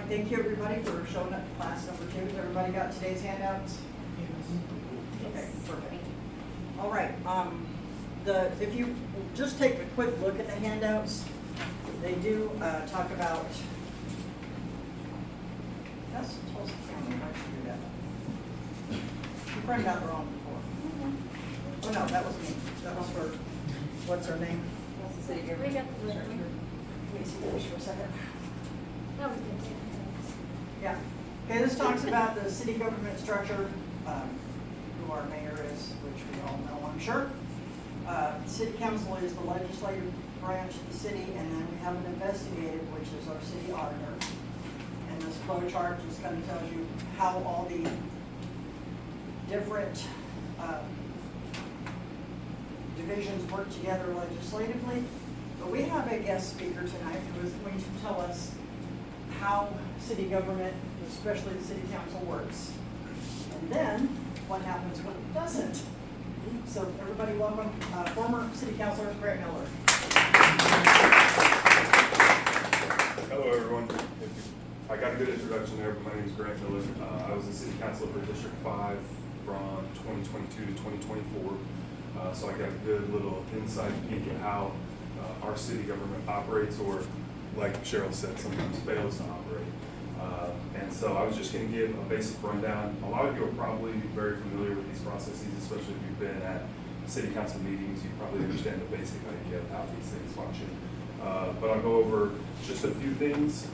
thank you everybody for showing up to class number 2. Has everybody got today's handouts? Okay, perfect. All right, if you just take a quick look at the handouts, they do talk about, that's supposed to count, why should you do that? You printed out the wrong before. Oh no, that was me, that was for, what's her name? That's the city We government. got the letter. Let me see yours for a second. That was good. Yeah, okay, this talks about the city government structure, who our mayor is, which we all know, I'm sure. City council is the legislative branch of the city, and then we have an investigative, which is our city auditor. And this flow chart just kind of tells you how all the different divisions work together legislatively. But we have a guest speaker tonight who is going to tell us how city government, especially the city council, works. And then what happens when it doesn't. So everybody welcome former city councilor Grant Miller. Hello everyone. I got a good introduction there, but my name is Grant Miller. I was the city councilor for District 5 from 2022 to 2024. So I got a good little inside peek at how our city government operates, or like Cheryl said, sometimes fails to operate. And so I was just going to give a basic rundown. A lot of you are probably very familiar with these processes, especially if you've been at city council meetings. You probably understand the basic idea of how these things function. But I'll go over just a few things,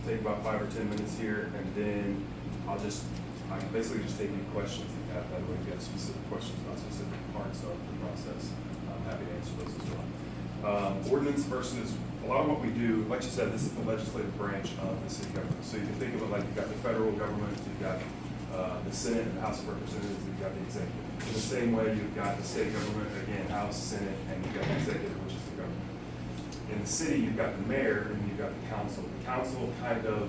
take about 5 or 10 minutes here, and then I'm basically just taking questions that you have. That way, if you have specific questions about specific parts of the process, I'm happy to answer those as well. Ordinance versus, a lot of what we do, like you said, this is the legislative branch of the city government. So you can think of it like you've got the federal government, you've got the Senate and the House of Representatives, you've got the executive. In the same way, you've got the state government, again, House, Senate, and you've got the executive, which is the government. In the city, you've got the mayor and you've got the council. The council kind of,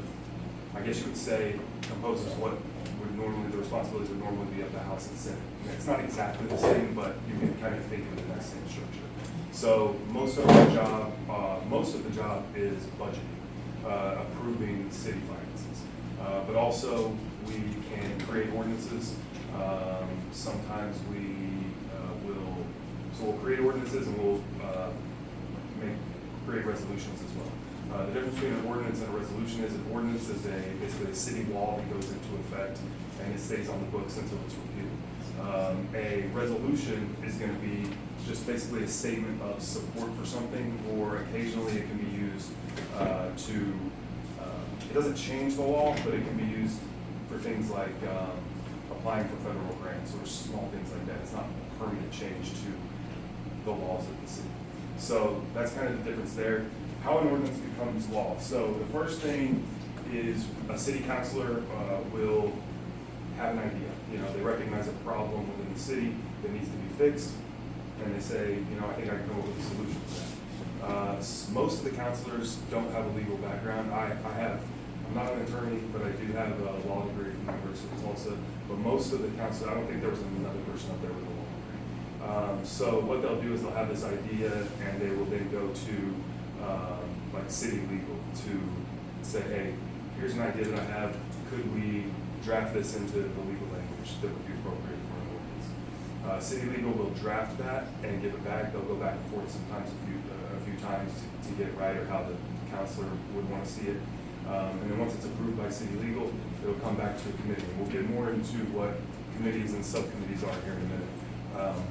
I guess you would say, composes what would normally, the responsibility would normally be of the House and Senate. And it's not exactly the same, but you can kind of think of it in that same structure. So most of the job is budgeting, approving city finances. But also we can create ordinances. Sometimes we'll create ordinances and we'll create resolutions as well. The difference between an ordinance and a resolution is an ordinance is basically a city law that goes into effect and it stays on the books until it's repealed. A resolution is going to be just basically a statement of support for something, or occasionally it can be used it doesn't change the law, but it can be used for things like applying for federal grants or small things like that. It's not a permanent change to the laws of the city. So that's kind of the difference there. How an ordinance becomes law. So the first thing is a city councilor will have an idea. They recognize a problem within the city that needs to be fixed, and they say, I think I can come up with a solution to that. Most of the councilors don't have a legal background. I'm not an attorney, but I do have a law degree from the University of Tulsa. But most of the councilors, I don't think there was another person up there with a law degree. So what they'll do is they'll have this idea, and they will then go to like city legal to say, hey, here's an idea that I have. Could we draft this into the legal language that would be appropriate for an ordinance? City legal will draft that and give it back. They'll go back and forth sometimes a few times to get it right, or how the councilor would want to see it. And then once it's approved by city legal, it'll come back to a committee. And we'll get more into what committees and subcommittees are here in a minute.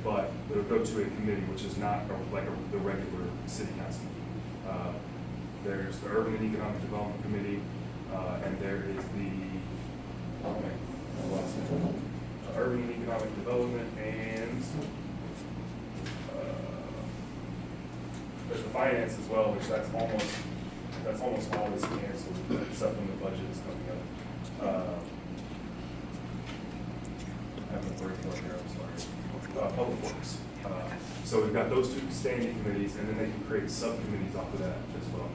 But it'll go to a committee, which is not the regular city council. There's the Urban and Economic Development Committee, and there is the Urban and Economic Development, and there's the Finance as well, which that's almost always canceled, except when the budget is coming up. I have a break here, I'm sorry. Public Works. So we've got those two standing committees, and then they can create subcommittees off of that as well.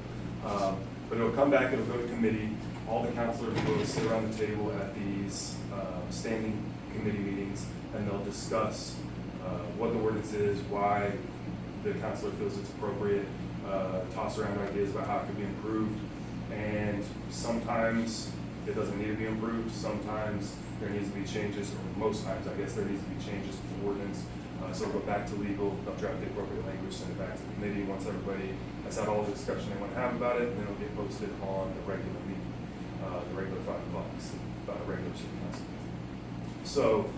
But it'll come back, it'll go to committee. All the councilors will sit around the table at these standing committee meetings, and they'll discuss what the ordinance is, why the councilor feels it's appropriate, toss around ideas about how it could be improved, And sometimes it doesn't need to be improved, sometimes there needs to be changes, or most times, I guess, there needs to be changes to the ordinance. So we'll go back to legal, they'll draft the appropriate language, send it back to the committee once everybody has had all the discussion they want to have about it, and then it'll get posted on the regular meeting, the regular 5 o'clock, regular city council. So,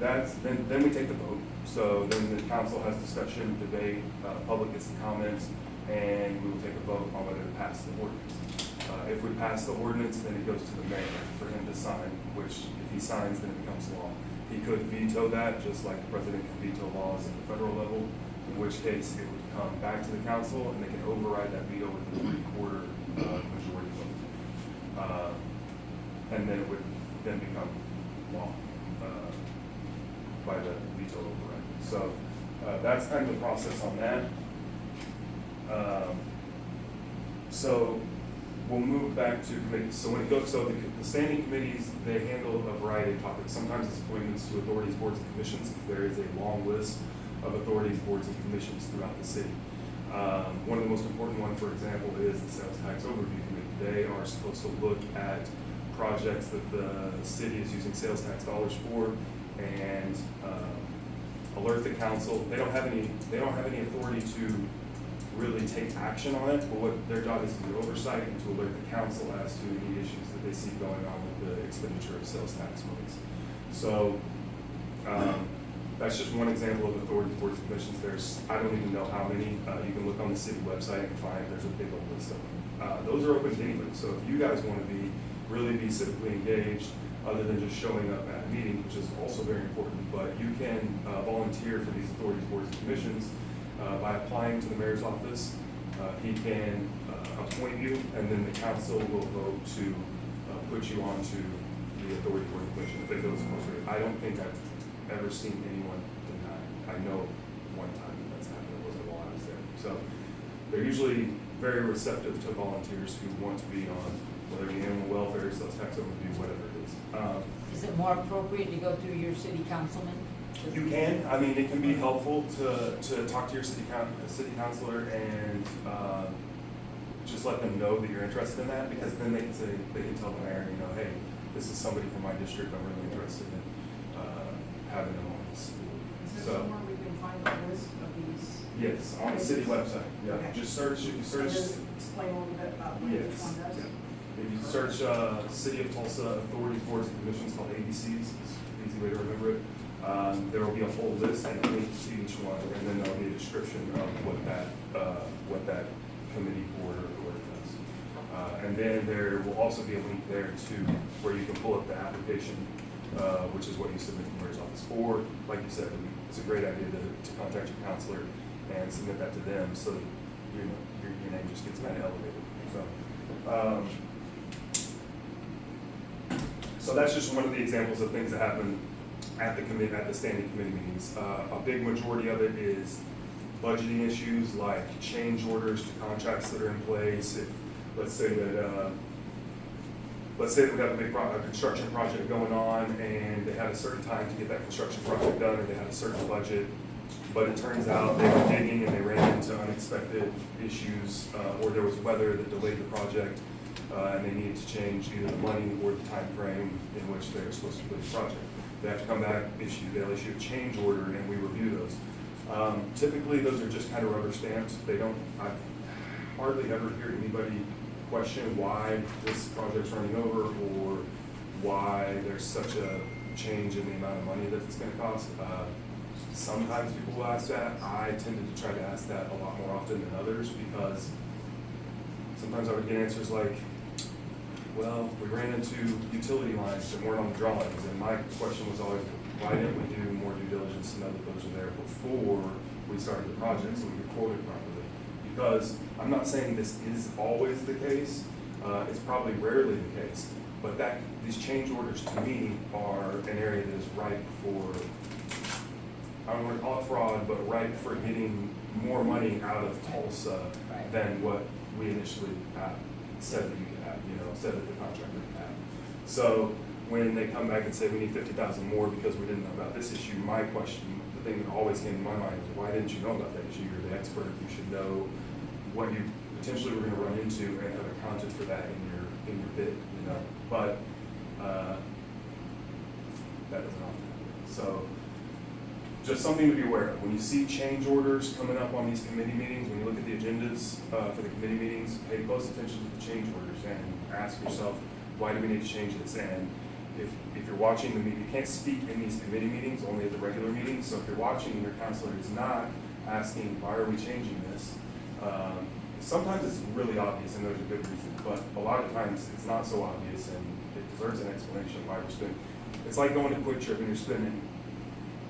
then we take the vote. So then the council has discussion, debate, public gets the comments, and we will take a vote on whether to pass the ordinance. If we pass the ordinance, then it goes to the mayor for him to sign, which if he signs, then it becomes law. He could veto that, just like the president can veto laws at the federal level, in which case it would come back to the council and they can override that veto with a 3/4 majority vote. And then it would then become law by the veto override. So that's kind of the process on that. So we'll move back to committees. So when it goes, so the standing committees, they handle a variety of topics. Sometimes it's appointments to authorities, boards, and commissions, because there is a long list of authorities, boards, and commissions throughout the city. One of the most important ones, for example, is the Sales Tax Overview Committee. They are supposed to look at projects that the city is using sales tax dollars for and alert the council. They don't have any authority to really take action on it, but what their job is to do oversight and to alert the council as to any issues that they see going on with the expenditure of sales tax monies. So that's just one example of authorities, boards, and commissions. There's, I don't even know how many. You can look on the city website and find there's a big old list of them. Those are open to anybody. So if you guys want to really be civically engaged, other than just showing up at a meeting, which is also very important, but you can volunteer for these authorities, boards, and commissions by applying to the mayor's office. He can appoint you, and then the council will vote to put you onto the authority, board, and commission if it goes closer. I don't think I've ever seen anyone deny. I know one time that's happened. It wasn't while I was there. So they're usually very receptive to volunteers who want to be on, whether it be animal welfare, sales tax overview, whatever it is. Is it more appropriate to go through your city councilman? You can. I mean, it can be helpful to talk to your city councilor and just let them know that you're interested in that, because then they can say, they can tell the mayor, you know, hey, this is somebody from my district I'm really interested in having them on this board. Is there somewhere we can find a list of these? Yes, on the city website. Yeah, Okay. just search. If you search. Just explain a little bit about what each Yes. one does. Yeah. If you search City of Tulsa Authorities, Boards, and Commissions, called ABCs, it's an easy way to remember it. There will be a whole list and a link to each one, and then there'll be a description of what that committee, board, or authority does. And then there will also be a link there to where you can pull up the application, which is what you submit to the mayor's office. Or, like you said, it's a great idea to contact your counselor and submit that to them, so your name just gets kind of elevated. So that's just one of the examples of things that happen at the standing committee meetings. A big majority of it is budgeting issues like change orders to contracts that are in place. If, let's say that we have a big construction project going on and they had a certain time to get that construction project done, or they had a certain budget, but it turns out they were digging and they ran into unexpected issues, or there was weather that delayed the project, and they needed to change either the money or the time frame in which they were supposed to complete the project. They have to come back, they'll issue a change order, and we review those. Typically, those are just kind of rubber stamped. I hardly ever hear anybody question why this project's running over, or why there's such a change in the amount of money that it's gonna cost. Sometimes people will ask that. I tended to try to ask that a lot more often than others, because sometimes I would get answers like, well, we ran into utility lines that weren't on the drawings, and my question was always, why didn't we do more due diligence to know that those were there before we started the project so we could quote it properly? Because I'm not saying this is always the case, it's probably rarely the case, but these change orders to me are an area that is ripe for, I don't want to call it fraud, but ripe for getting more money out of Tulsa than what we initially said that you could have, said that the contractor could have. So when they come back and say we need 50,000 more because we didn't know about this issue, my question, the thing that always came to my mind was, why didn't you know about that issue? You're the expert, you should know what potentially we're gonna run into and have accounted for that in your bid, you know, but, that doesn't often happen. So, just something to be aware of. When you see change orders coming up on these committee meetings, when you look at the agendas, for the committee meetings, pay close attention to the change orders and ask yourself, why do we need to change this? And if you're watching the meeting, you can't speak in these committee meetings, only at the regular meetings. So if you're watching and your counselor is not asking, why are we changing this? Sometimes it's really obvious and there's a good reason, but a lot of times it's not so obvious and it deserves an explanation why we're spending. It's like going to Quick Trip and you're spending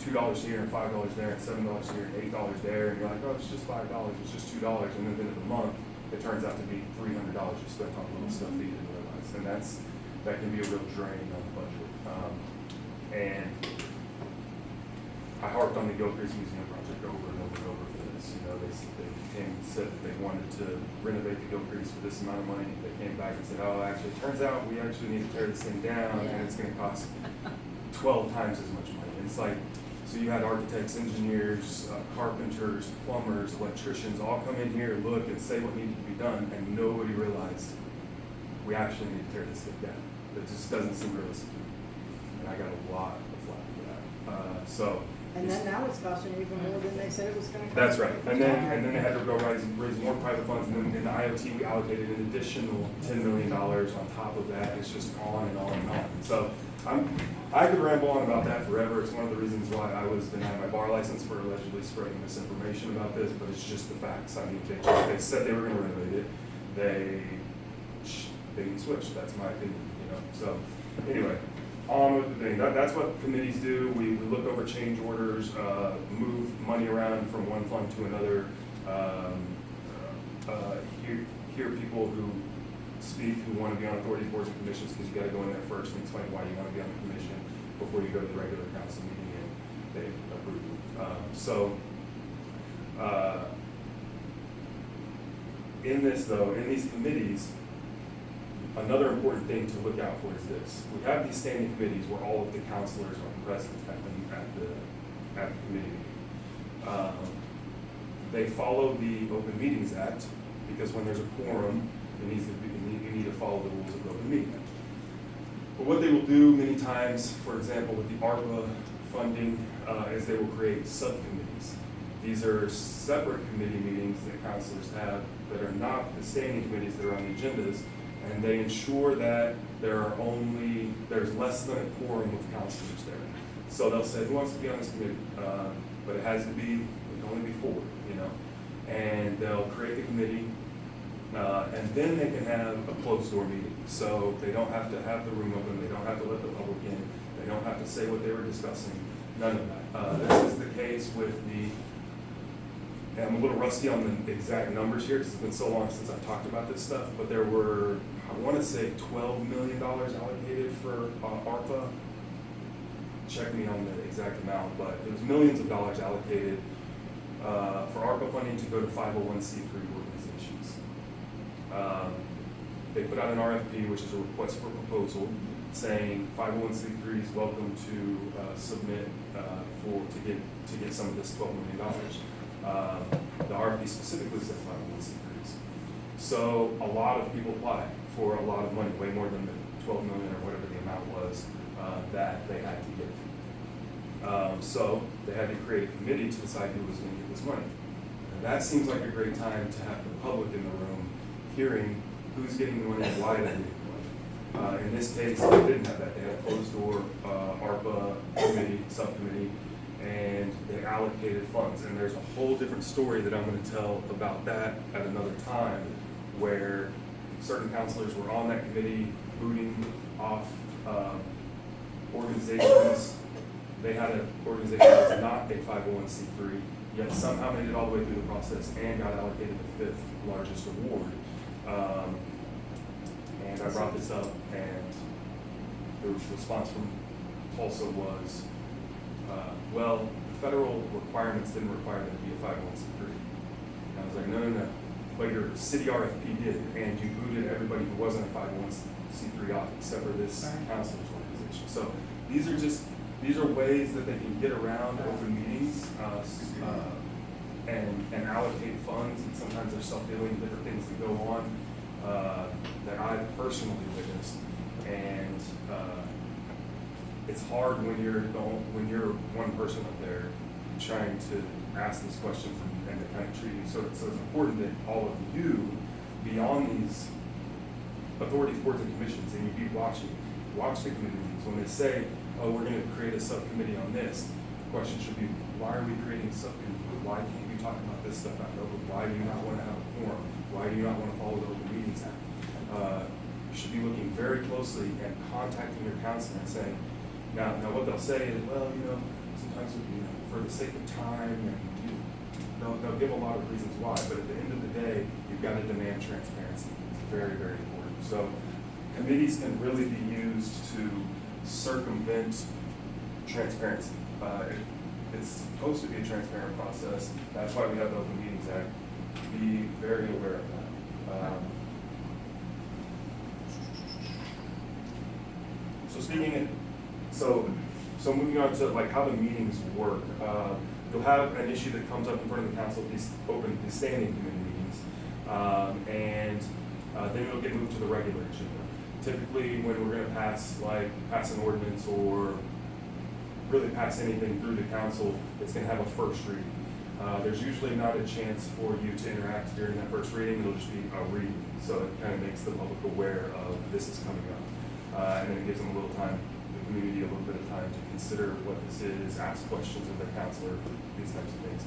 $2 here and $5 there and $7 here and $8 there, and you're like, oh, it's just $5, it's just $2, and then at the end of the month, it turns out to be $300 you spent on little stuff that you didn't realize, and that can be a real drain on the budget. And I harped on the Gilcrease Museum project over and over and over for this. You know, they came and said that they wanted to renovate the Gilcrease for this amount of money. They came back and said, oh, actually, it turns out we actually need to tear this thing down, and it's going to cost 12 times as much money. And it's like, so you had architects, engineers, carpenters, plumbers, electricians all come in here, look, and say what needed to be done, and nobody realized we actually need to tear this thing down. It just doesn't seem realistic. And I got a lot of flack for that. And then now it's costing even more than they said it was gonna cost. That's right. And then they had to go raise more private funds, and then in the IoT we allocated an additional $10 million on top of that. It's just on and on and on. So I could ramble on about that forever. It's one of the reasons why I was denied my bar license for allegedly spreading misinformation about this, but it's just the facts. I mean, they said they were going to renovate it. They didn't switch. That's my opinion, you know. So anyway, on with the thing. That's what committees do. We look over change orders, move money around from one fund to another, hear people who speak who want to be on authority boards and commissions, because you got to go in there first and explain why you want to be on the commission before you go to the regular council meeting and they approve. In this though, in these committees, another important thing to look out for is this. We have these standing committees where all of the counselors are present at the committee meeting. They follow the Open Meetings Act, because when there's a quorum, you need to follow the rules of the Open Meeting Act. But what they will do many times, for example, with the ARPA funding, is they will create subcommittees. These are separate committee meetings that counselors have that are not the standing committees that are on the agendas, and they ensure that there's less than a quorum of counselors there. So they'll say, who wants to be on this committee? But it can only be 4, you know. And they'll create the committee, and then they can have a closed door meeting. So they don't have to have the room open, they don't have to let the public in, they don't have to say what they were discussing, none of that. This is the case with and I'm a little rusty on the exact numbers here because it's been so long since I've talked about this stuff, but there were, I want to say $12 million allocated for ARPA. Check me on the exact amount, but it was millions of dollars allocated for ARPA funding to go to 501c3 organizations. They put out an RFP, which is a request for proposal, saying 501c3s welcome to submit to get some of this $12 million. The RFP specifically said 501c3s. So a lot of people applied for a lot of money, way more than the 12 million or whatever the amount was that they had to give. So they had to create a committee to decide who was going to get this money. And that seems like a great time to have the public in the room hearing who's getting the money and why they're getting the money. In this case, they didn't have that. They had a closed door ARPA committee, subcommittee, and they allocated funds. And there's a whole different story that I'm going to tell about that at another time, where certain counselors were on that committee booting off organizations. They had an organization that was not a 501c3, yet somehow made it all the way through the process and got allocated the 5th largest award. And I brought this up, and the response from Tulsa was, well, the federal requirements didn't require them to be a 501c3. And I was like, no. But your city RFP did, and you booted everybody who wasn't a 501c3 off, except for this counselor's organization. So these are ways that they can get around open meetings. and allocate funds, and sometimes there's self-dealing, different things that go on, that I've personally witnessed. And, it's hard when you're one person up there trying to ask these questions and to kind of treat you. So it's important that all of you be on these authorities, boards, and commissions, and you be watch the committee meetings. When they say, oh, we're gonna create a subcommittee on this, the question should be, why are we creating a subcommittee? Why can't you talk about this stuff out in open? Why do you not wanna have a forum? Why do you not wanna follow the Open Meetings Act? You should be looking very closely and contacting your counselor and saying, now what they'll say is, well, sometimes for the sake of time, and they'll give a lot of reasons why, but at the end of the day, you've got to demand transparency. It's very, very important. So committees can really be used to circumvent transparency. It's supposed to be a transparent process. That's why we have the Open Meetings Act. Be very aware of that. So moving on to like how the meetings work. You'll have an issue that comes up in front of the council, these standing committee meetings, and then it'll get moved to the regular agenda. Typically, when we're going to pass an ordinance or really pass anything through the council, it's going to have a first reading. There's usually not a chance for you to interact during that first reading. It'll just be a reading, so it kind of makes the public aware of this is coming up, and then it gives them a little time. Community a little bit of time to consider what this is, ask questions of their counselor, these types of things.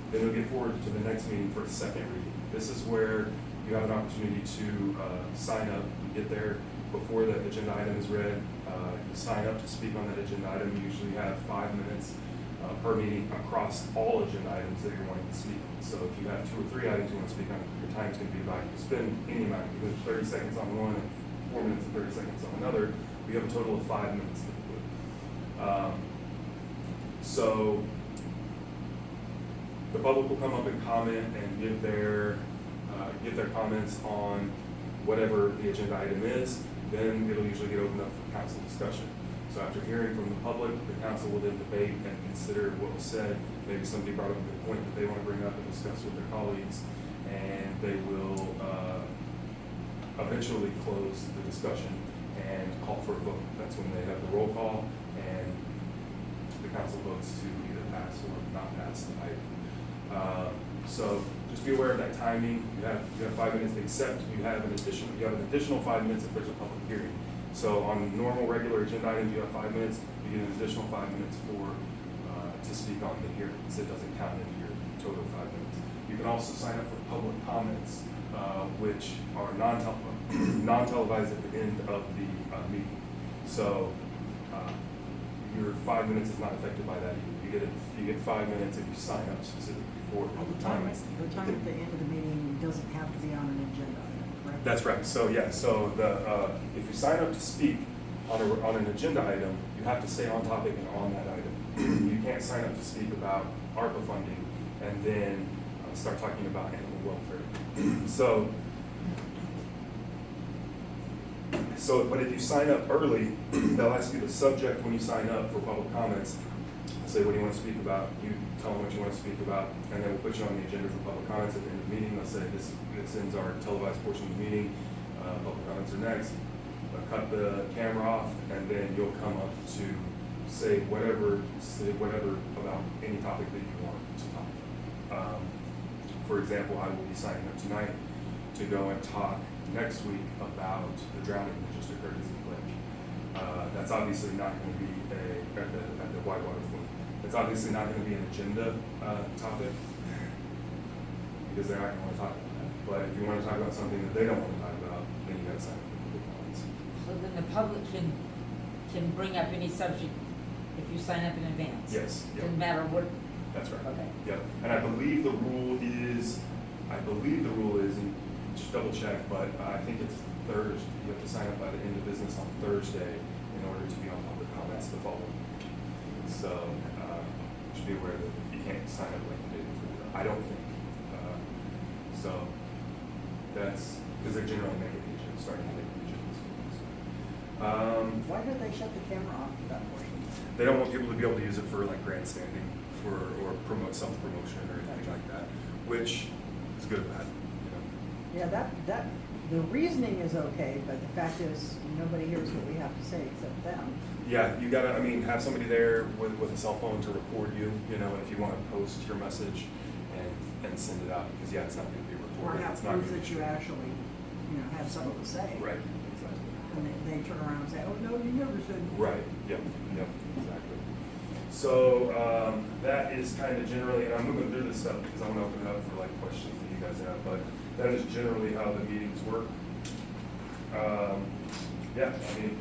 Then we'll get forward to the next meeting for a second reading. This is where you have an opportunity to sign up. You get there before the agenda item is read. You sign up to speak on that agenda item. You usually have 5 minutes per meeting across all agenda items that you're wanting to speak on. So if you have 2 or 3 items you want to speak on, your time's going to be about, you spend any amount, you can 30 seconds on one and 4 minutes and 30 seconds on another. We have a total of 5 minutes typically. So the public will come up and comment and give their comments on whatever the agenda item is. Then it'll usually get opened up for council discussion. So after hearing from the public, the council will then debate and consider what was said. Maybe somebody brought up a point that they want to bring up and discuss with their colleagues, and they will eventually close the discussion and call for a vote. That's when they have the roll call and the council votes to either pass or not pass the item. So just be aware of that timing. You have 5 minutes, except you have an additional 5 minutes if there's a public hearing. So on normal regular agenda items, you have 5 minutes. You get an additional 5 minutes to speak on the hearings. It doesn't count into your total 5 minutes. You can also sign up for public comments, which are non-televised at the end of the meeting. So your 5 minutes is not affected by that either. You get 5 minutes if you sign up specifically for public comments. The time at the end of the meeting doesn't have to be on an agenda item, correct? That's right. So if you sign up to speak on an agenda item, you have to stay on topic and on that item. You can't sign up to speak about ARPA funding and then start talking about animal welfare. But if you sign up early, they'll ask you the subject when you sign up for public comments. Say, what do you want to speak about? You tell them what you want to speak about, and then we'll put you on the agenda for public comments at the end of the meeting. They'll say, this ends our televised portion of the meeting. Public comments are next. Cut the camera off, and then you'll come up to say whatever about any topic that you want to talk about. For example, I will be signing up tonight to go and talk next week about the drowning that just occurred in the lake. That's obviously not going to be at the Whitewater Fund. It's obviously not going to be an agenda topic because they're not going to want to talk about that. But if you want to talk about something that they don't want to talk about, then you got to sign up for public comments. So then the public can bring up any subject if you sign up in advance? Yes. Yep. Doesn't matter what. That's right. Okay. Yep. And I believe the rule is, and just double check, but I think it's Thursday. You have to sign up by the end of business on Thursday in order to be on public comments the following week. So just be aware that you can't sign up like the day before. I don't think. So that's because they're generally making the agenda, starting to make the agendas. Why did they shut the camera off for that portion? they don't want people to be able to use it for like grandstanding or promote self-promotion or anything like that, which is good or bad, you know. Yeah, that, the reasoning is okay, but the fact is, nobody hears what we have to say except them. Yeah, you gotta, I mean, have somebody there with a cell phone to record you, you know, if you wanna post your message and send it out, because yeah, it's not gonna be Or recorded. have It's not proof gonna be that you streamed. actually, have something to say. Right, exactly. And they turn around and say, oh, no, you never said. Right, yep, exactly. So, that is kind of generally, and I'm moving through this stuff because I want to open it up for like questions that you guys have, but that is generally how the meetings work. Yeah, I mean,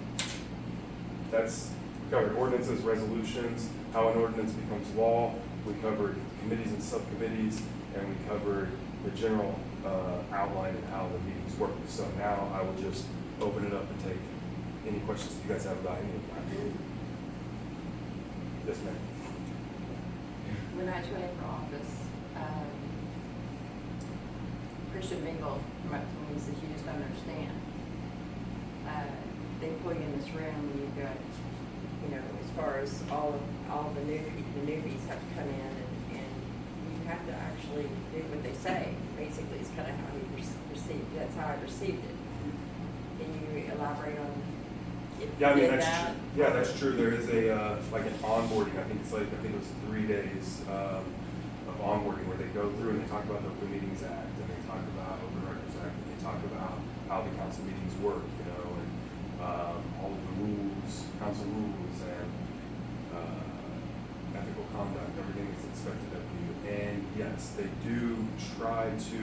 that's, we covered ordinances, resolutions, how an ordinance becomes law, we covered committees and subcommittees, and we covered the general outline of how the meetings work. So now I will just open it up and take any questions you guys have about any of that. Yes, ma'am. When I was running for office, Christian Mingle came up to me and says, you just don't understand. They pull you in this room and you've got, as far as all the newbies have to come in and you have to actually do what they say. Basically, it's kind of how he received, that's how I received it. Can you elaborate on if you Yeah, I mean, did that? that's true. There is a, like an onboarding, I think it was 3 days of onboarding where they go through and they talk about the Open Meetings Act and they talk about Open Records Act and they talk about how the council meetings work, and all of the rules, council rules and ethical conduct, everything that's expected of you. And yes, they do try to,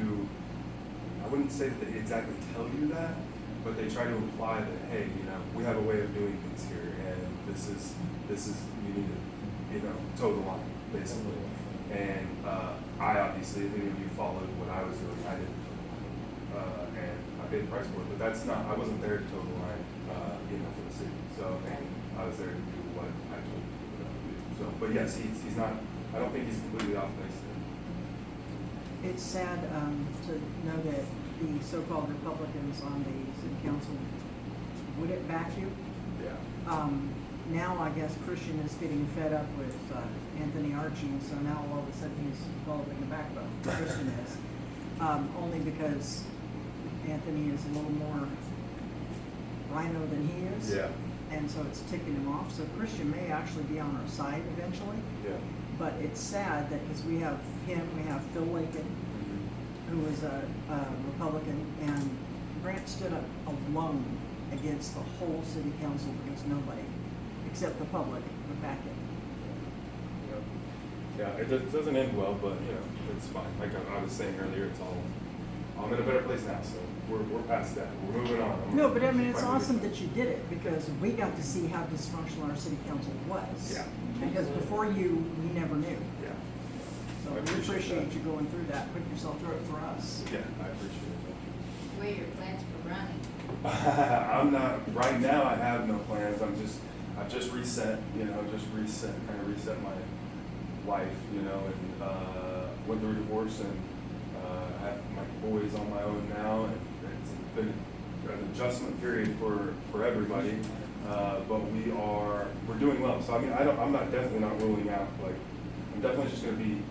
I wouldn't say that they exactly tell you that, but they try to imply that, hey, we have a way of doing things here, and this is you need to, toe the line, basically. And I obviously, if any of you followed what I was doing, I didn't toe the line, and I paid the price for it. But I wasn't there to toe the line, for the city. So I was there to do what I told people to do. So, but yes, he's not. I don't think he's completely off base there. It's sad to know that the so-called Republicans on the city council wouldn't back you. Yeah. Now I guess Christian is getting fed up with Anthony Archie, so now all of a sudden he's developing a backbone. Christian is. Only because Anthony is a little more rhino than he is. Yeah. And so it's ticking him off. So Christian may actually be on our side eventually. Yeah. But it's sad that because we have him, we have Phil Lincoln, who is a Republican, and Grant stood up alone against the whole city council because nobody, except the public, would back it. Yeah, it doesn't end well, but it's fine. Like I was saying earlier, I'm in a better place now, so we're past that. We're moving on. No, but I mean, it's awesome that you did it because we got to see how dysfunctional our city council was. Yeah. Because before you, we never knew. Yeah. So I we appreciate appreciate that. you going through that, putting yourself through it for us. Yeah, I appreciate What are your plans for running? that. I'm not right now. I have no plans. I've just reset. Kind of reset my life. And went through a divorce and have my boys on my own now, and it's been an adjustment period for everybody. But we're doing well. So I mean, I'm definitely not ruling out. Like, I'm definitely just going to be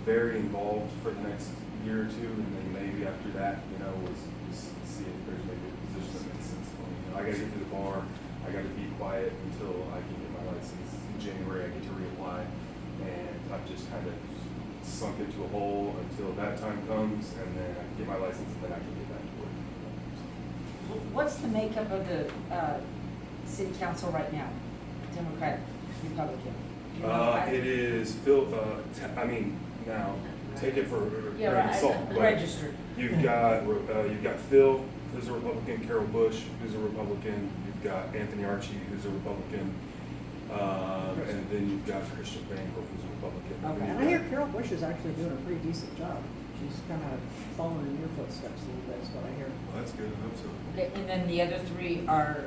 very involved for the next year or two, and then maybe after that, we'll just see if there's maybe a position that makes sense for me. I got to get to the bar. I got to be quiet until I can get my license. In January, I get to reapply, and I've just kind of sunk into a hole until that time comes, and then I can get my license, and then I can get back to work. What's the makeup of the city council right now? Democrat, Republican? You know, It is Phil. Now take it for Yeah, grain of right, salt. But registered. you've got Phil, who's a Republican. Carol Bush, who's a Republican. You've got Anthony Archie, who's a Republican. And then you've got Christian Bangle, who's a Republican. Okay. And I hear Carol Bush is actually doing a pretty decent job. She's kind of following in your footsteps a little bit, is what I hear. Well, that's good. I hope so. Okay, and then the other three are,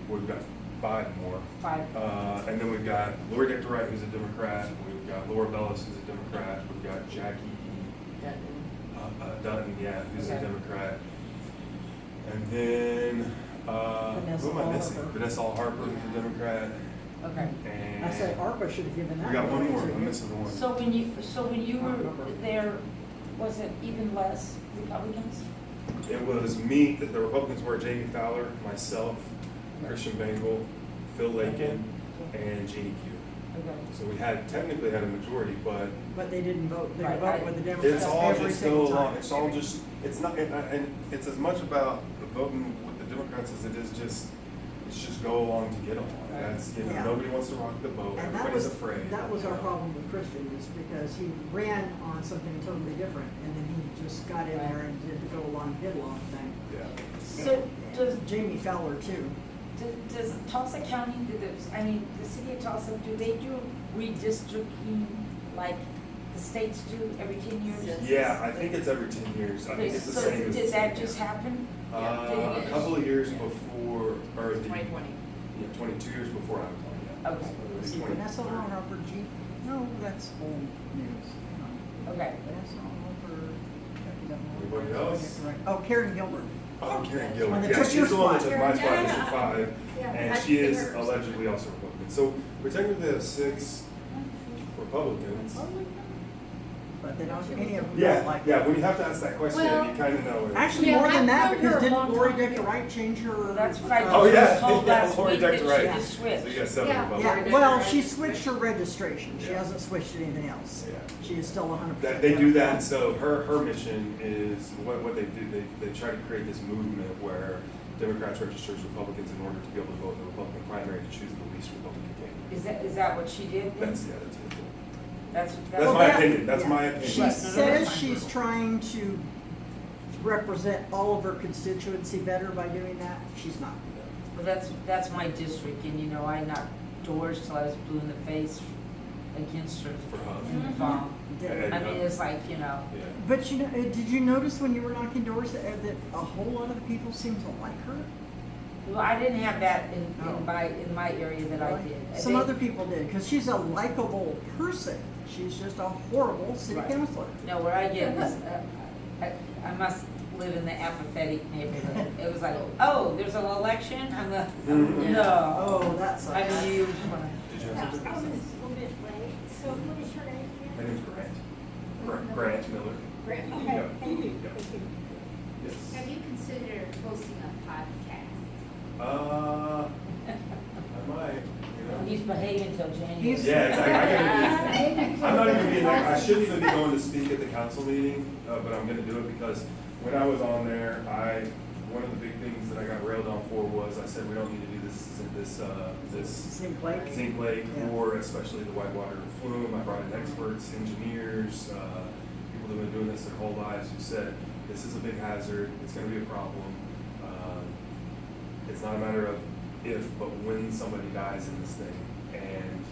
We've got 5 more. 5. And then we've got Lori Dictorite, who's a Democrat. We've got Laura Bellis, who's a Democrat. We've got Jackie Dutton, who's a Okay. Democrat. And then Vanessa Who am I missing? Oliver. Vanessa Harper, the Democrat, Okay. and. I said ARPA should have given that. We got one more, to I'm you. missing one. So when you were there, was it even less Republicans? It was me, the Republicans were Jamie Fowler, myself, Christian Bengal, Phil Lakin, and Jeannie Q. Okay. So we technically had a majority, but But they didn't vote, they Right, voted with the Democrats it's all every just single go time. along, it's all just, it's not, and it's as much about voting with the Democrats as it is just, it's just go along to get along. That's, you know, Yeah. nobody wants to rock the boat, And that everybody's was, afraid. that was our problem with Christian, is because he ran on something totally different, and then he just got in there and did the go along, get along thing. Yeah. So does Jamie Fowler too. Does Tulsa County do this, I mean, the city of Tulsa, do they do redistricting like the states do every 10 years? Yeah, I think it's every 10 years, I think it's the So same as. did that just happen? A couple of years before, or the. 2020. Yeah, 22 years before I was on, yeah. Okay. So maybe See, 20. Vanessa Harper, no, that's old news. Okay. Vanessa Harper. Anybody else? Oh, Karen Gilbert. Oh, Karen When Gilbert, they yeah, took your she's the one that spot. took my spot, Yeah. District 5, Yeah. and I she think is hers. allegedly also Republican. So we technically have 6 Republicans. But they don't, any of them don't Yeah, like. yeah, when you have to ask that question, Well, you kind of know it. Actually, Yeah, more than I've that, known her because a didn't long Lori time. Decker Wright change her? That's what I Oh, was yeah. told Yeah, last Lori week that Decker she Wright. just So you switched. got 7 Yeah. Republicans. Yeah, well, she switched her registration. She Yeah. hasn't switched anything else. Yeah. She is still 100%. That they do that, so her mission is, what they do, they try to create this movement where Democrats register as Republicans in order to be able to vote in the Republican primary to choose the least Republican candidate. Is that what she did then? That's it. That's That's my opinion, that's my opinion. She Right. says she's trying to represent all of her constituency better by doing that. She's not. Well, that's my district, and you know, I knocked doors till I was blue in the face against her For her. in the fall. Did- I mean, it's like, you know, Yeah. But you know, did you notice when you were knocking doors that a whole lot of the people seemed to like her? well, I didn't have that Oh. in my area that I did. Some other people did, because she's a likable person. She's just a horrible city Right. councilor. No, what I get is, I must live in the apathetic neighborhood. It was like, oh, there's an election? I'm like, Mhm. no. Oh, that sucks. I mean, you, Did you I have was a something? little bit late, so what is your name My again? name's Grant. Grant Miller. Grant, Yeah. okay, thank you, Yeah. thank you. Yes. Have you considered hosting a podcast? I might, you know. he's behaving till January. He's- Yeah, exactly. I'm not even being like, I shouldn't even be going to speak at the council meeting, but I'm gonna do it because when I was on there, one of the big things that I got railed on for was I said we don't need to do this Zinc Lake. Zinc Lake, Yeah. or especially the whitewater flume. I brought in experts, engineers, people that have been doing this their whole lives who said, this is a big hazard, it's gonna be a problem. It's not a matter of if, but when somebody dies in this thing. And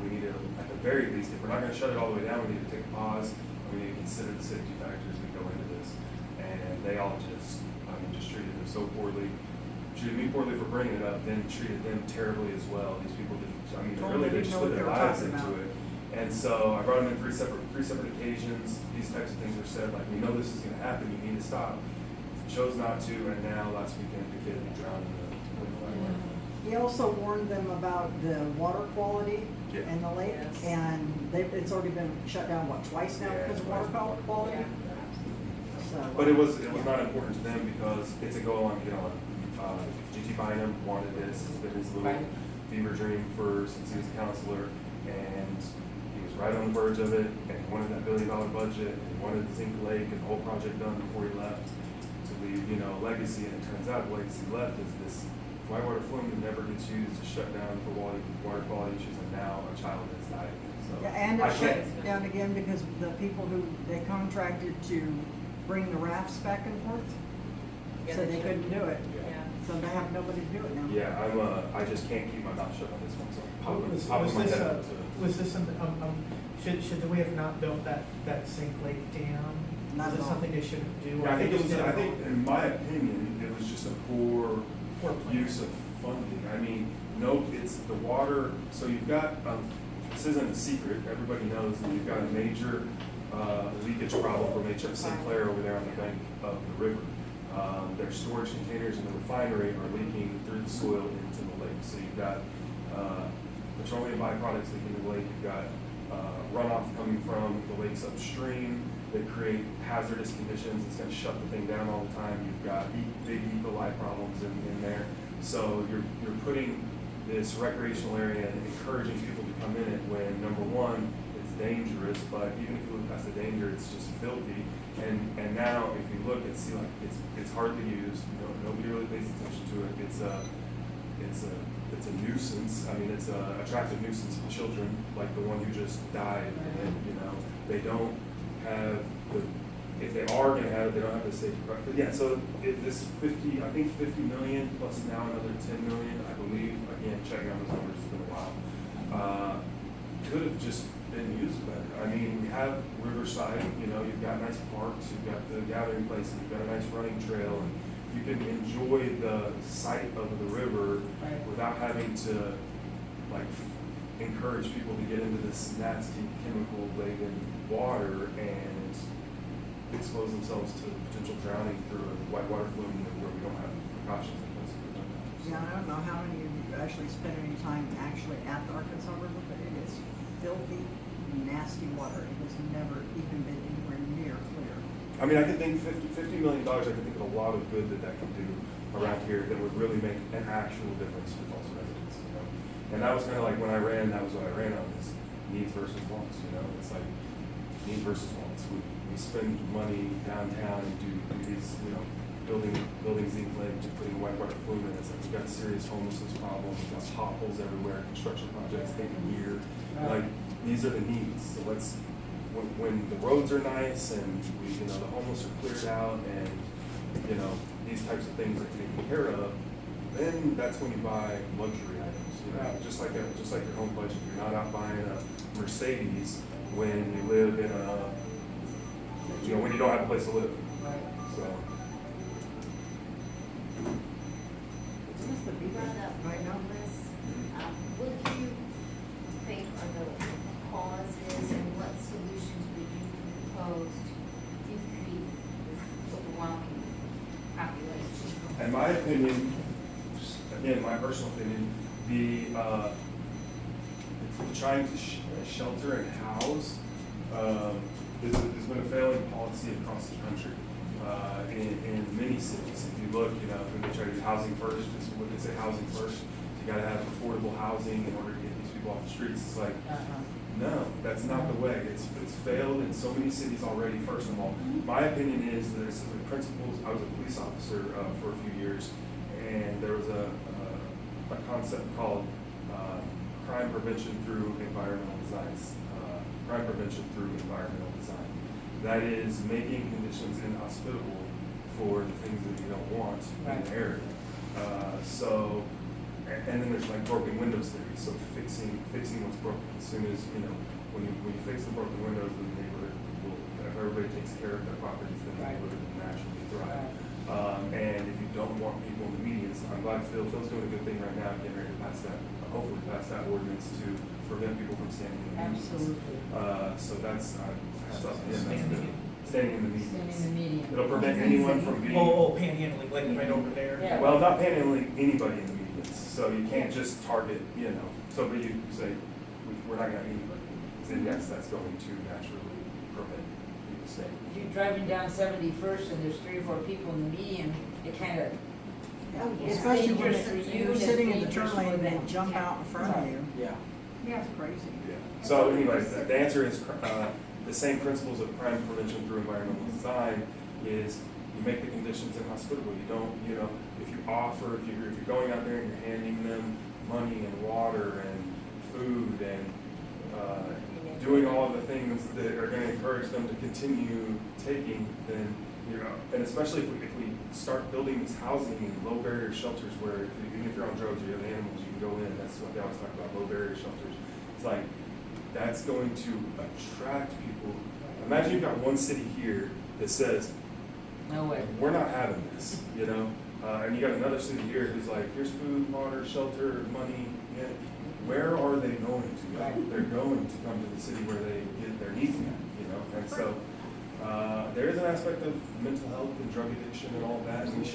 we need to, at the very least, if we're not gonna shut it all the way down, we need to take a pause, and we need to consider the safety factors that go into this. And they all just treated them so poorly. Treated me poorly for bringing it up, then treated them terribly as well. These people that, they Totally really didn't just know put what their they were lives talking into about. it. And so I brought them in three separate occasions. These types of things were said, like, we know this is gonna happen, you need to stop. Chose not to, and now last weekend the kid drowned in the whitewater. He also warned them about the water quality Yeah. in the lake, Yes. and it's already been shut down, what, twice now Yeah, because of water quality? Yeah. So, But it was not important to them because it's a go on, get on. GT Bynum wanted this, it's been his little Right. fever dream since he was a counselor, and he was right on the verge of it, and he wanted that $1 billion budget, and he wanted the Zinc Lake and the whole project done before he left to leave, a legacy, and it turns out the legacy left is this whitewater flume that never gets used to shut down for water quality issues, and now a child has died. So yeah, and I it shut can't- down again because the people who they contracted to bring the rafts back and forth, Yeah, so they they couldn't do it. Yeah. So they have nobody to do it now. Yeah, I just can't keep my mouth shut on this one, so I'm Was popping my this, head up to it. was this something, should we have not built that Zinc Lake Dam? Not Is at it all. something they should do? Yeah, I think it was, Just I think, in my opinion, it was just a poor Poor plan. use of funding. I mean, no, it's the water, so you've got, this isn't a secret, everybody knows that you've got a major leakage problem from HF Sinclair over there on the bank of the river. Their storage containers in the refinery are leaking through the soil into the lake. So you've got petroleum byproducts leaking into the lake. You've got runoff coming from the lakes upstream that create hazardous conditions. It's going to shut the thing down all the time. You've got big E. coli problems in there. So you're putting this recreational area and encouraging people to come in it when, number one, it's dangerous, but even if you look past the danger, it's just filthy. And now if you look and see, like, it's hardly used, nobody really pays attention to it. It's a nuisance. I mean, it's a attractive nuisance for children, like the one who just died. And, they don't have if they are gonna have it, they don't have the safety. But yeah, so this 50 million plus now another 10 million, I believe, again, checking on those numbers, it's been a while, could have just been used better. I mean, we have Riverside, you've got nice parks, you've got the gathering place, you've got a nice running trail, and you can enjoy the sight of the river without having to, like, encourage people to get into this nasty chemical-laden water and expose themselves to potential drowning through a whitewater flume where we don't have precautions in place to prevent that. Yeah, I don't know how many of you actually spend any time actually at the Arkansas River, but it is filthy, nasty water. It has never even been anywhere near clear. I mean, I could think $50 million, I could think of a lot of good that can do around here that would really make an actual difference for Tulsa residents, And that was kind of like when I ran, that was what I ran on, is needs versus wants, It's like need versus wants. We spend money downtown and do these, building zinc lake, putting whitewater flume in. It's like we've got serious homelessness problems, we've got potholes everywhere, construction projects take a year. Like, these are the needs. So when the roads are nice and the homeless are cleared out and, these types of things are taken care of, then that's when you buy luxury items, just like your home budget. You're not out buying a Mercedes when you live in when you don't have a place to live. So. You brought up Right now. homeless. What do you think are the causes and what solutions would you propose to decrease this overwhelming population? In my opinion, again, my personal opinion, trying to shelter and house has been a failing policy across the country in many cities. If you look, when they try to do housing first, it's what they say, housing first. You got to have affordable housing in order to get these people off the streets. It's like, no, that's not the way. It's failed in so many cities already. First of all, my opinion is that this is the principles. I was a police officer for a few years, and there was a concept called crime prevention through environmental designs. Crime prevention through environmental design. That is making conditions inhospitable for the things that you don't want in the area. And then there's like broken windows theory. So fixing what's broken. As soon as when you fix the broken windows, then the neighborhood will. If everybody takes care of their properties, then the neighborhood will naturally thrive. And if you don't want people in the medians, I'm glad Phil's doing a good thing right now, getting ready to pass that. Hopefully pass that ordinance to prevent people from standing in the medians. Absolutely. So that's standing in the medians. Standing in the median. It'll prevent anyone from being. Panhandling, like right over there. Yeah. Well, not panhandling anybody in the medians, so you can't just target, so but you say, we're not gonna have anybody, then yes, that's going to naturally prevent people staying. If you're driving down 71st and there's 3 or 4 people in the median, it kind of, It's Especially when dangerous for you, you're it's sitting in the dangerous turn lane for and they them. jump out in front of you. Yeah. Yeah, it's crazy. Yeah. So anyway, the answer is the same principles of crime prevention through environmental design is you make the conditions inhospitable. You don't, if you're going out there and you're handing them money and water and food and doing all of the things that are going to encourage them to continue taking, then and especially if we start building this housing in low barrier shelters where even if you're on drugs or you have animals, you can go in. That's what they always talk about, low barrier shelters. It's like that's going to attract people. Imagine you've got one city here that says, no way. we're not having this, and you got another city here who's like, here's food, water, shelter, money. Yeah. Where are they going to go? They're going to come to the city where they get their needs met, and so There is an aspect of mental health and drug addiction and all that, and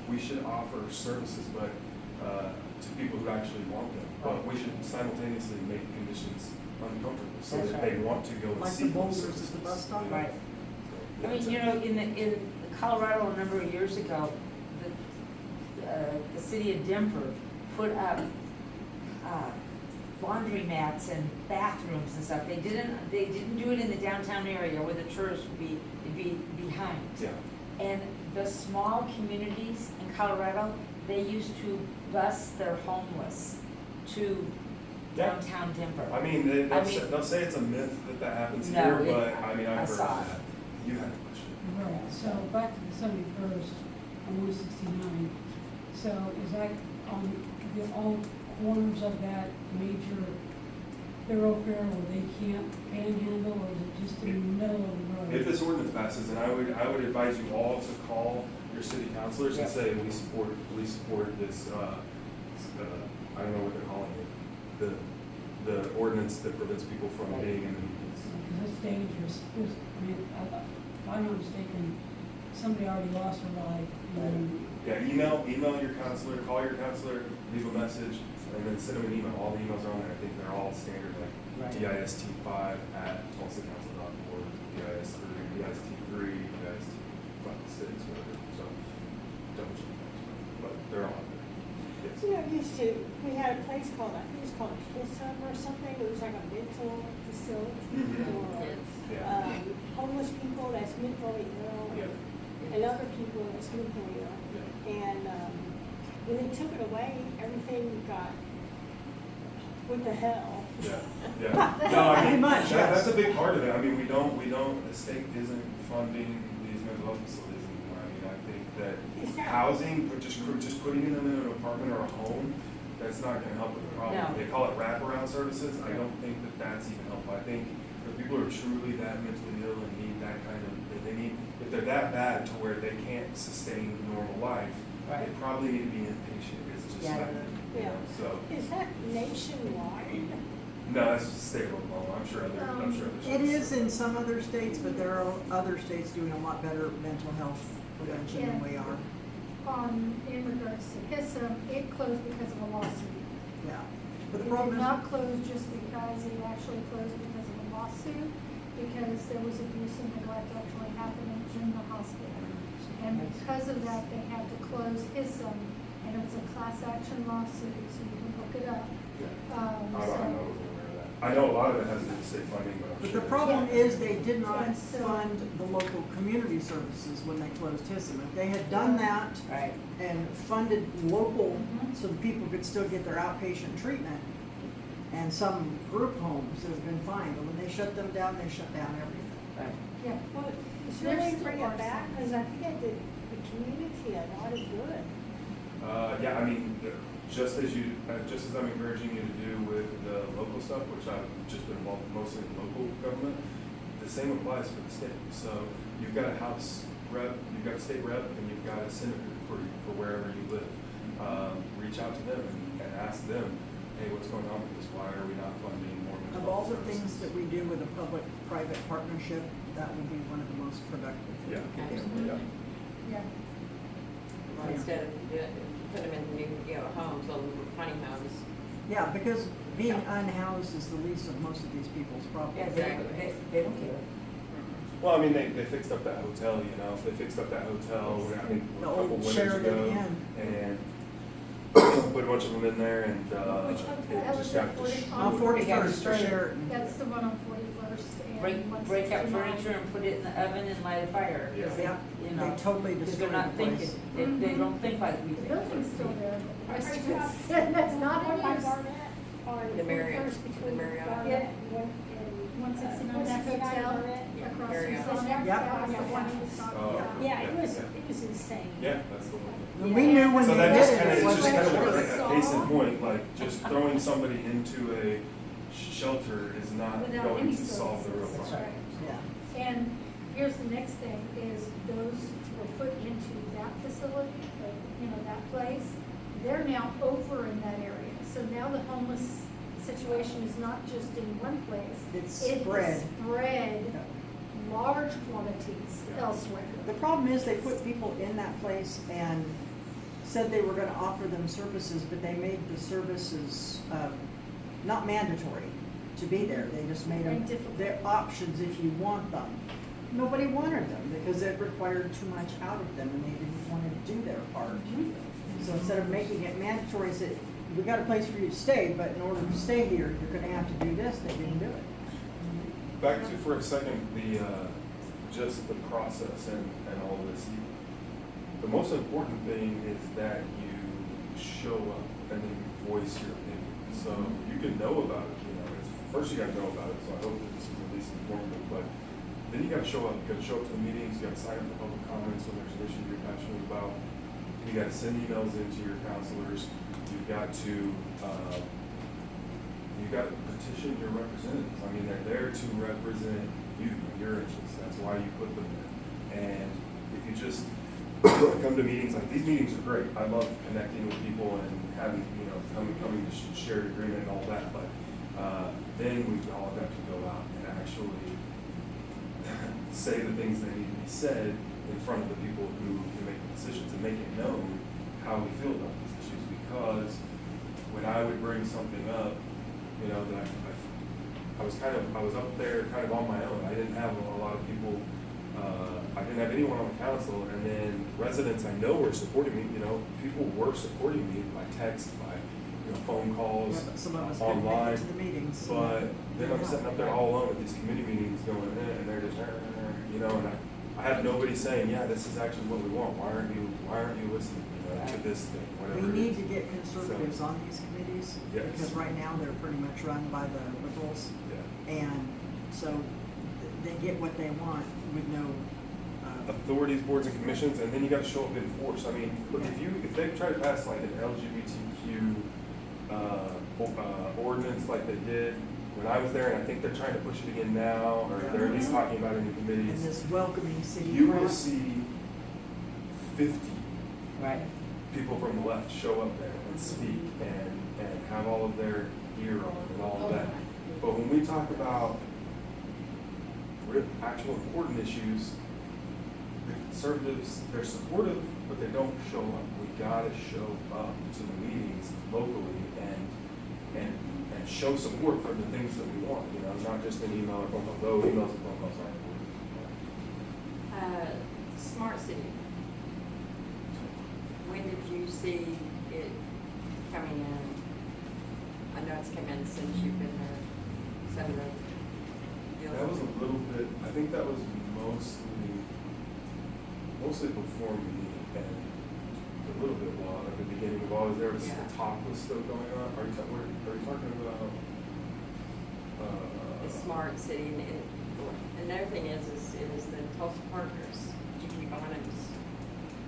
we should offer services, but, to people who actually want them. But we should simultaneously make conditions uncomfortable, so That's that right. they want to go and Like see the those boulders services. at the bus stop? Right. So, I mean, you know, in Colorado, a number of years ago, the city of Denver put up, laundry mats and bathrooms and stuff. They didn't do it in the downtown area where the tourists would be behind. Yeah. And the small communities in Colorado, they used to bus their homeless to Yeah. downtown Denver. I mean, they'll say it's a myth that happens No, here, it- but I mean, I I've heard saw it. that. You had a question. Right, so back to the 71st on 169, so is that on all corners of that major thoroughfare where they can't panhandle, or is it just in the middle of the road? If this ordinance passes, then I would advise you all to call your city councilors and Yeah. say, we support this, I don't know what they're calling it, the ordinance that prevents people from being in the meetings. Because it's dangerous. If I'm not mistaken, somebody already lost their life. Yeah, email your counselor, call your counselor, leave a message, and then send them an email. All the emails are on there. I think they're all standard, like Right. dist5@tulsacouncil.org, dist3, dist3, dist6, whatever. So double check those, but they're all out there. Yes. You know, we had a place called, I think it was called HISUM or something, it was like a mental facility Mhm. for, Yeah. homeless people that's mentally ill. Yeah. And other people that's mentally ill. Yeah. And, when they took it away, everything got, what the hell? Yeah, yeah. No, I Pretty mean, much, that's yes. a big part of it. I mean, the state isn't funding these mental health facilities anymore. I mean, I think that Exactly. housing, just putting them in an apartment or a home, that's not gonna help with the problem. No. They call it wraparound services. I don't think that that's even helpful. I think for people who are truly that mentally ill and need that kind of, if they're that bad to where they can't sustain normal life, Right. they probably need to be inpatient. It's just Yeah. not, you know, so. Is that nationwide? No, that's just the state of Oklahoma. I'm sure other It states. is in some other states, but there are other states doing a lot better mental health prevention than we are. In regards to HISUM, it closed because of a lawsuit. Yeah. But the It problem did is, not close just because, it actually closed because of a lawsuit, because there was abuse and neglect actually happening in the hospital. And because of that, they had to close HISUM, and it was a class action lawsuit, so you can look it up. Yeah. I wasn't aware So, of that. I know a lot of it has to do with state funding, but I'm but sure. the problem Yeah. is they did not And so- fund the local community services when they closed HISM. If they had done that Right. and funded local, Mhm. so the people could still get their outpatient treatment, and some group homes have been fine, but when they shut them down, they shut down everything. Right. yeah, Well, it's There's really still bring are it back, some. because I think it did the community a lot of good. Yeah, I mean, just as I'm encouraging you to do with the local stuff, which I've just been involved mostly in local government, the same applies for the state. So you've got a House rep, you've got a state rep, and you've got a senator for wherever you live. Reach out to them and ask them, hey, what's going on with this? Why are we not funding more mental Of all health the things services? that we do with a public-private partnership, that would be one of the most productive. Yeah. Absolutely. Yeah. yeah. Instead of put them in new, homes, little tiny homes. Yeah, because being unhoused is the least of most of these people's problems. Yeah, they don't care. Well, I mean, they fixed up that hotel, They fixed up that hotel, I think, The a couple old winters Sheraton ago. Inn. And put a bunch of them in there and, Which hotel? it That just was got at 40 destroyed. On 41st for destroyed. Sheraton. That's the one on 41st and Break up 169. furniture and put it in the oven and light a fire. 'Cause Yeah. they, you They know, totally because destroyed they're the not place. thinking, they don't think like we The think. building's still there, but the rest of Are it's, that's not Or by in use. Garnett, or The Marriott, 41st between the Marriott. Garnett Yeah. and 169, that 169 hotel, Garnett. across Marriott. from Sonic, Yep. that was the one he was talking Oh, about. Yeah, Yeah, it was insane. Yeah, that's the one. And we knew when So they that did just it, kind of, it it's just wasn't kind of working. a case in point, like just throwing somebody into a shelter is not Without going any to solve the real services, problem. that's right. Yeah. And here's the next thing, is those were put into that facility, that place, they're now over in that area. So now the homeless situation is not just in one place. It's It is spread. spread large quantities elsewhere. The problem is they put people in that place and said they were gonna offer them services, but they made the services, not mandatory to be there. They just made them, And difficult. their options if you want them. Nobody wanted them because it required too much out of them and they didn't want to do their part. So instead of making it mandatory, said, we got a place for you to stay, but in order to stay here, you're gonna have to do this. They didn't do it. Back to for a second, just the process and all this. The most important thing is that you show up and then you voice your opinion. So you can know about it, first you gotta know about it, so I hope that this is at least informative, but then you gotta show up. You gotta show up to the meetings, you gotta sign up for public comments when there's an issue you're passionate about. You gotta send emails into your counselors. You've got to, petition your representatives. I mean, they're there to represent you, your interests. That's why you put them there. And if you just come to meetings, like these meetings are great. I love connecting with people and having, coming to shared agreement and all that, but then we've all got to go out and actually say the things that need to be said in front of the people who can make the decisions and make it known how we feel about these issues. Because when I would bring something up, that I was up there kind of on my own. I didn't have a lot of people, I didn't have anyone on the council, and then residents I know were supporting me, people were supporting me by text, by phone calls, Yeah, but some of us couldn't make online. it to the meetings. But then I'm sitting up there all alone at these committee meetings going, and they're just, and I have nobody saying, yeah, this is actually what we want. Why aren't you listening, to this thing, whatever We it need is. to get conservatives on these committees. Yes. Because right now they're pretty much run by the liberals. Yeah. And so they get what they want with no, Authorities, boards, and commissions, and then you gotta show up in force. I mean, look, if they try to pass like an LGBTQ ordinance like they did when I was there, and I think they're trying to push it again now, or they're at least talking about it in and committees, this welcoming city. you will press. see 50 Right. people from the left show up there and speak and have all of their gear on and all of that. But when we talk about actual important issues, the conservatives, they're supportive, but they don't show up. We gotta show up to the meetings locally and show support for the things that we want, not just an email or phone call, though emails and phone calls aren't important. Smart city. When did you see it coming in? I know it's come in since you've been there, some of the deals. That was a little bit, I think that was mostly before me and a little bit while at the beginning of all, there was Yeah. the talk was still going on. Are you talking about? The smart city, and another thing is it was the Tulsa Partners, GP Bonhams,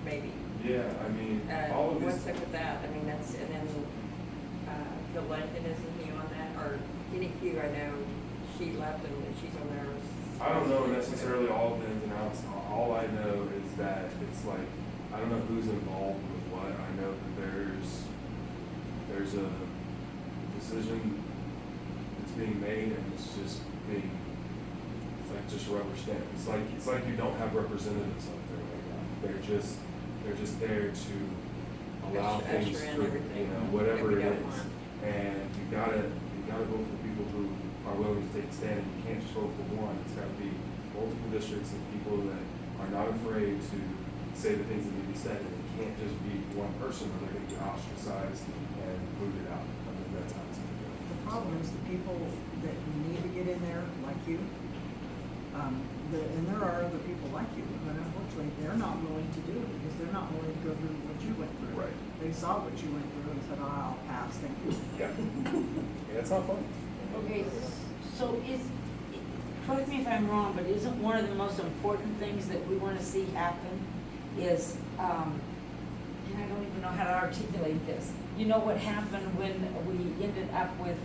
maybe. Yeah, I mean, all of What's these, up with that? I mean, that's, and then, Phil Lincoln, isn't he on that? Or Kenny Q, I know, she left and she's on there. I don't know necessarily all the ins and outs. All I know is that it's like, I don't know who's involved with what. I know that there's a decision that's being made and it's just being, it's like just rubber stamp. It's like you don't have representatives up there right now. They're just there to allow Usher things in through, everything whatever that we it don't is. want. And you gotta vote for people who are willing to take a stand. You can't just vote for one. It's gotta be multiple districts of people that are not afraid to say the things that need to be said. And it can't just be one person or they're gonna get ostracized and booted out. I mean, that's how it's gonna go. The problem is the people that need to get in there, like you, and there are other people like you, but unfortunately, they're not willing to do it because they're not willing to go through what you went through. Right. They saw what you went through and said, oh, I'll pass, thank you. Yeah. Yeah, it's not fun. Okay, so correct me if I'm wrong, but isn't one of the most important things that we wanna see happen is, and I don't even know how to articulate this. You know what happened when we ended up with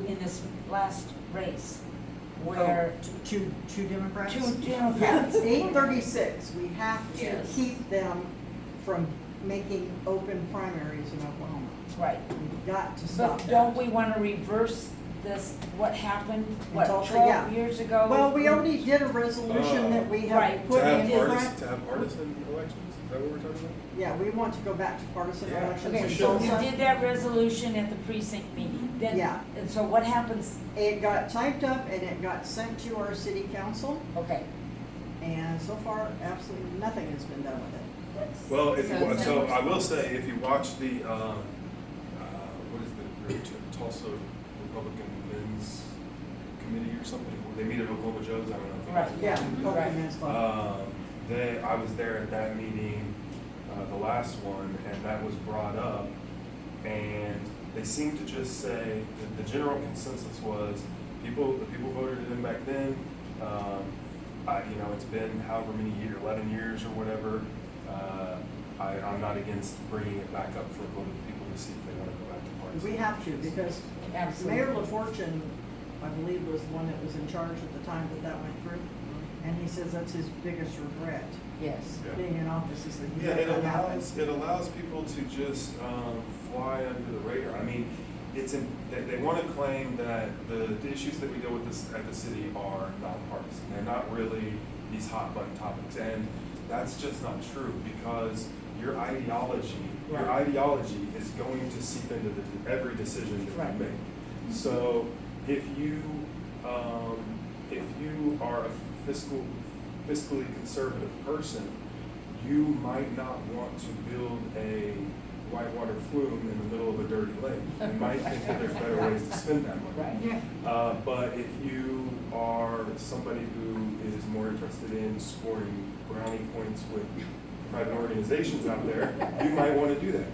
in this last race? Where Two Democrats? two Democrats. 836, we have to Yes. keep them from making open primaries in Oklahoma. Right. We've got to stop But that. don't we wanna reverse this, what happened, Until- what, yeah. 12 years ago? Well, we already did a resolution that we have Right. put To have in partisan, front. to have partisan elections, is that what we're talking about? Yeah, we want to go back to partisan Yeah. elections Okay, in so you Tulsa. did that resolution at the precinct meeting, then, Yeah. and so what happens, It got typed up and it got sent to our city council, okay, and so far, absolutely nothing has been done with it. Well, if you, So it's so never- I will say, if you watch the, what is the group, Tulsa Republican Men's Committee or something, they meet at Oklahoma Joe's, I don't know if you guys. Right. Yeah, Right. Open Men's Club. I was there at that meeting, the last one, and that was brought up, and they seemed to just say, that the general consensus was, the people voted it in back then, it's been however many years, 11 years or whatever, I'm not against bringing it back up for a vote of the people to see if they want to go back to partisan. We have to, because absolutely. Mayor LaFortune, I believe, was the one that was in charge at the time that went through. And he says that's his biggest regret, Yes. Yeah. being in office, is that he Yeah, let that happen. it allows people to just fly under the radar. I mean, they want to claim that the issues that we deal with at the city are nonpartisan. They're not really these hot button topics, and that's just not true, because your ideology is going to seep into every decision that Right. you make. So if you are a fiscally conservative person, you might not want to build a whitewater flume in the middle of a dirty lake. You might think that there's better ways to spend that money. Right. Yeah. But if you are somebody who is more interested in scoring brownie points with private organizations out there, you might want to do that.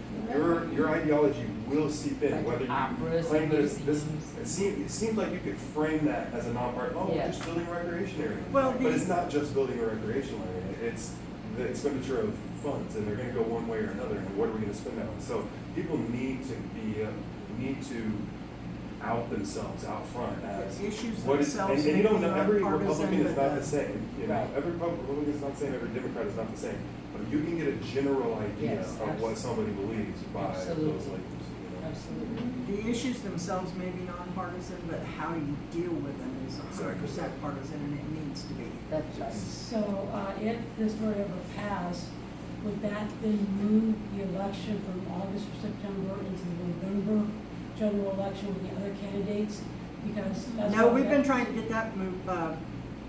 Your ideology will seep in, Like whether you operas claim and that it's this. museums. It seems like you could frame that as a nonpartisan. Oh, Yeah. just building a recreation area. Well, But it's not just building a recreational area. It's the expenditure of funds, and they're going to go one way or another. And what are we going to spend that on? So people need to out themselves out front as The issues what is, themselves and you don't may know, be every nonpartisan, Republican is but not the same. You know, Right. every Republican is not the same. Every Democrat is not the same. But you can get a general idea Yes, of what somebody believes by Absolutely. those labels. You know? Absolutely. The issues themselves may be nonpartisan, but how you deal with them is 100% partisan, and it needs to be. That's right. So, if this were ever passed, would that then move the election from August or September into the November general election with the other candidates? Because that's. No, what we've we been got- trying to get that moved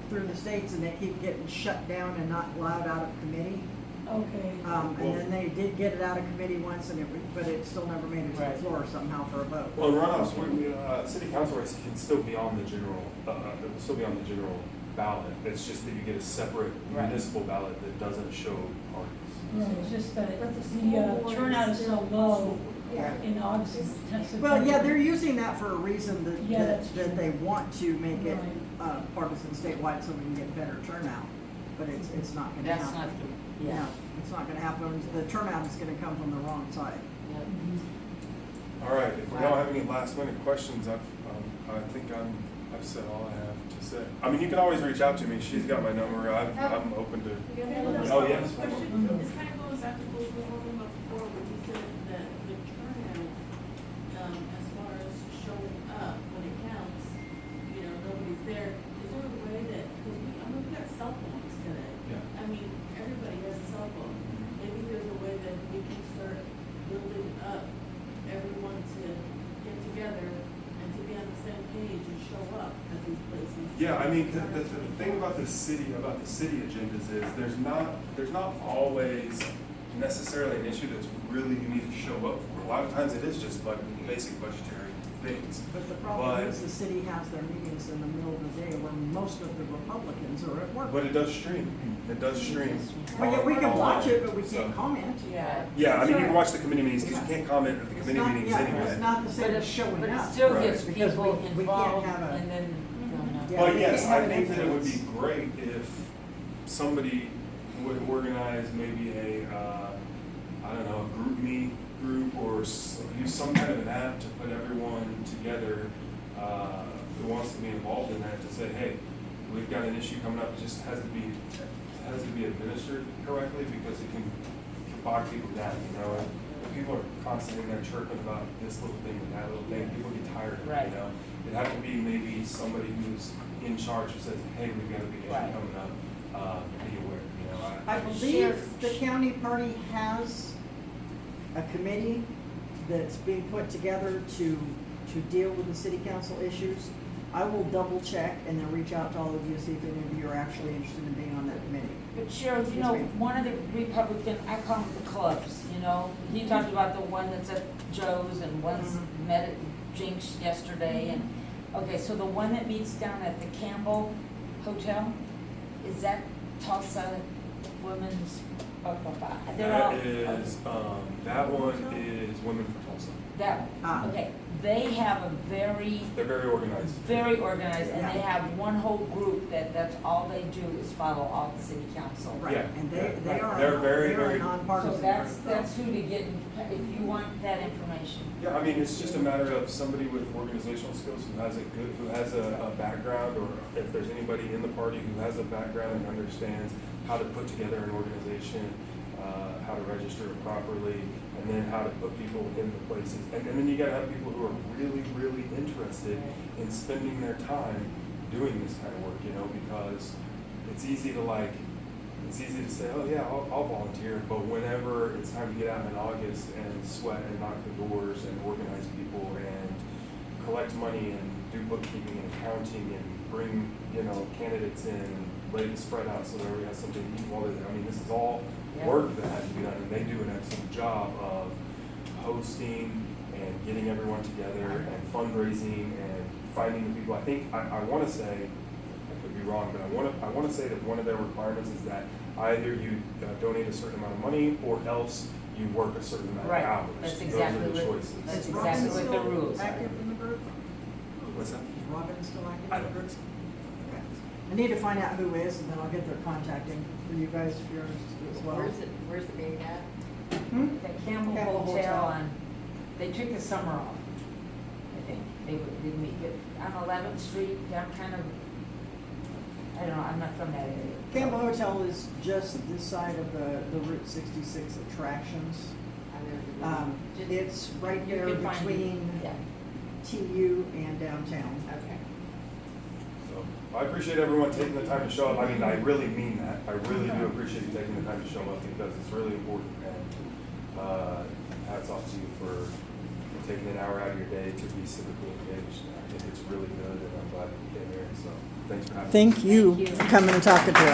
through the states, and they keep getting shut down and not allowed out of committee. Okay. And then they did get it out of committee once, but it still never made it to Right. the floor somehow for a vote. Well, runoffs, city council race can still be on the general, it will still be on the general ballot. It's just that you get a separate Right. municipal ballot that doesn't show parties. Right, it's just that But the the school board turnout is is so still- low Yeah. in August and September. Well, yeah, they're using that for a reason Yeah, that that's that they want to make it Right. partisan statewide so we can get better turnout. But it's not gonna That's happen. not the, yeah. No, it's not gonna happen. The turnout is gonna come from the wrong side. Yeah. Mhm. All right, if we don't have any last minute questions, I think I've said all I have to say. I mean, you can always reach out to me. She's got my number. I'm open to. Oh, yes. Question, this kind of goes back to what we were talking about before, when you said that the turnout, as far as showing up when it counts, nobody's there. Is there a way that, because we got cell phones today. Yeah. I mean, everybody has a cell phone. Maybe there's a way that we can start building up everyone to get together and to be on the same page and show up at these places. Yeah, I mean, the thing about the city agendas is there's not always necessarily an issue that's really you need to show up for. A lot of times it is just basic budgetary things. But the problem But- is the city has their meetings in the middle of the day where most of the Republicans are at work. But it does stream. It does stream. We can watch it, but we So- can't comment. Yeah. Yeah, I mean, you Sorry. can watch the committee meetings because you can't comment at the It's committee not- meetings yeah, anyway. It's not the But same it, as showing but it up. still Right. gets Because people we can't involved have a- and then, Yeah. But we yes, can't have I an think that it would be influence. great if somebody would organize maybe a group me group or use some kind of an app to put everyone together who wants to be involved in that to say, hey, we've got an issue coming up. It just has to be administered correctly because it can bog people down, if people are constantly in there chirping about this little thing and that little thing, people get tired of it, Right. you know? It had to be maybe somebody who's in charge who says, hey, we've got a big issue Right. coming up, be aware, you know? I believe the county party has a committee that's being put together to deal with the city council issues. I will double check and then reach out to all of you, see if any of you are actually interested in being on that committee. But Cheryl, you Yes, know, ma'am. one of the Republican, I call them the clubs, you know? He talked about the one that's at Joe's and one's Mhm. met at Jinx yesterday and, okay, so the one that meets down at the Campbell Hotel, is that Tulsa Women's, they're all. That is, that one is Women for Tulsa. That, Ah. okay, they have a very, They're very organized. very organized, and they Yeah. have one whole group that's all they do is follow all the city council. Right, Yeah, and yeah. they are, They're very, they're a very- nonpartisan. So that's group. who to get, if you want that information. Yeah, I mean, it's just a matter of somebody with organizational skills who has a background, or if there's anybody in the party who has a background and understands how to put together an organization, how to register it properly, and then how to put people in the places. And then you gotta have people who are really, really interested in spending their time doing this kind of work, you know, because it's easy to say, oh yeah, I'll volunteer, but whenever it's time to get out in August and sweat and knock the doors and organize people and collect money and do bookkeeping and accounting and bring, you know, candidates in and lay the spread out so that everybody has something to eat while they're there. I mean, this is all Yeah. work that has to be done, and they do an excellent job of hosting and getting everyone together and fundraising and finding the people. I think, I wanna say, I could be wrong, but I wanna say that one of their requirements is that either you donate a certain amount of money or else you work a certain amount of Right, hours. that's Those exactly are the what- choices. that's Is exactly Robin what the still rules are. active in the group? What's that? Is Robin still active I in the don't group? think so. Okay. I need to find out who is, and then I'll get their contacting for you guys if you're interested as well. Where's the meeting at? Hmm? The Campbell Campbell Hotel Hotel. on, they took the summer off, I think. They did meet on 11th Street, down kind of, I don't know, I'm not from that area. Campbell Hotel is just this side of the Route 66 attractions. It's right You there can find it, between yeah. TU and downtown. Okay. So, I appreciate everyone taking the time to show up. I mean, I really mean that. I really do appreciate you taking the time to show up because it's really important. And hats off to you for taking an hour out of your day to be civically engaged. I think it's really good, and I'm glad you came here. So, thanks for having me. Thank you Thank you. for coming and talking to us.